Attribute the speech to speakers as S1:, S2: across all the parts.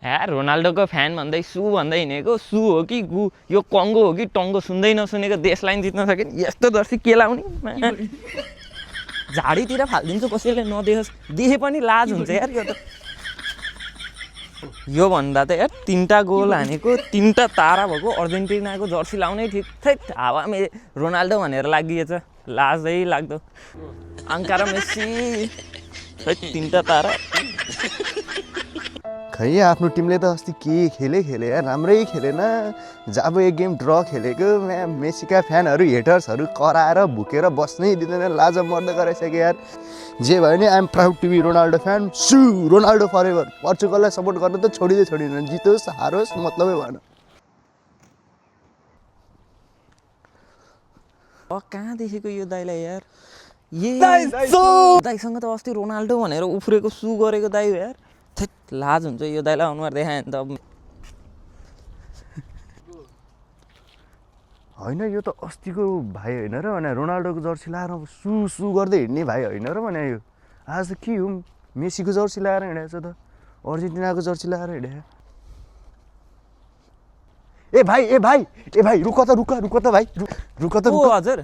S1: यार रोनाल्डोको फ्यान भन्दै सु भन्दै हिँडेको सु हो कि गु यो कङ्गो हो कि टङ्गो सुन्दै नसुनेको देशलाई जित्न सक्यो नि यस्तो जर्सी के लाउने झाडीतिर फालिदिन्छु कसैले नदेखोस् देखे पनि लाज हुन्छ यार यो त यो भन्दा त यार 3टा गोल हानेको 3टा तारा भएको अर्जेन्टिनाको जर्सी लाउनै ठिक थैट हावामा रोनाल्डो भनेर लागिएछ लाजै लाग्दो अङ्कारा मेस्सी थैट 3टा तारा
S2: खै आफ्नो टिमले त अस्ति के खेले यार राम्रै खेलेन जब एक गेम ड्र खेलेको मेसीका फ्यानहरू हेटर्सहरू कराएर भुकेर बस्नै दिँदैन लाज मर्द गराइसक्यो यार जे भयो नि I'm proud to be Ronaldo fan सु रोनाल्डो फर एभर पोर्चुगललाई सपोर्ट गर्न त छोडिँदैन जितोस् हारोस् मतलबै भएन
S1: कहाँ देखेको यो दाइलाई यार दाइसँग त अस्ति रोनाल्डो भनेर उफ्रेको सु गरेको दाइ हो यार थैट लाज हुन्छ यो दाइलाई अनुहार देखायो भने त
S2: होइन यो त अस्तिको भाइ होइन र भने रोनाल्डोको जर्सी लाएर अब सु गर्दै हिँड्ने भाइ होइन र भने यो आज त के हो मेसीको जर्सी लाएर हिँडेको छ त अर्जेन्टिनाको जर्सी लाएर हिँडेको ए भाइ रुक त भाइ रुक त
S1: हजुर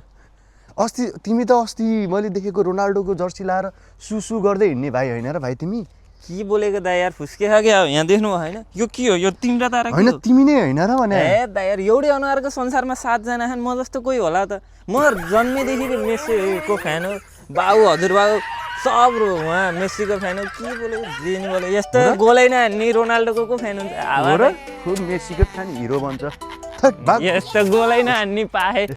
S2: अस्ति तिमी त अस्ति मैले देखेको रोनाल्डोको जर्सी लाएर सु गर्दै हिँड्ने भाइ होइन र भाइ तिमी
S1: के बोलेको दाइ यार फुस्के छ क्या यहाँ देख्नु होइन यो के हो यो 3टा तारा
S2: होइन तिमी नै होइन र भने
S1: ए दाइ यार एउटै अनुहारको संसारमा 7 जना छन् म जस्तो कोही होला त म जन्मेदेखि मेसीको फ्यान हो बाउ हजुरबाउ सब उहाँ मेसीको फ्यान हो के बोलेको जे नि बोले यस्तो गोलै नहान्ने रोनाल्डोको फ्यान हुन्छ
S2: खुद मेसीको फ्यान हिरो बन्छ
S1: यस्तो गोलै नहान्ने पाए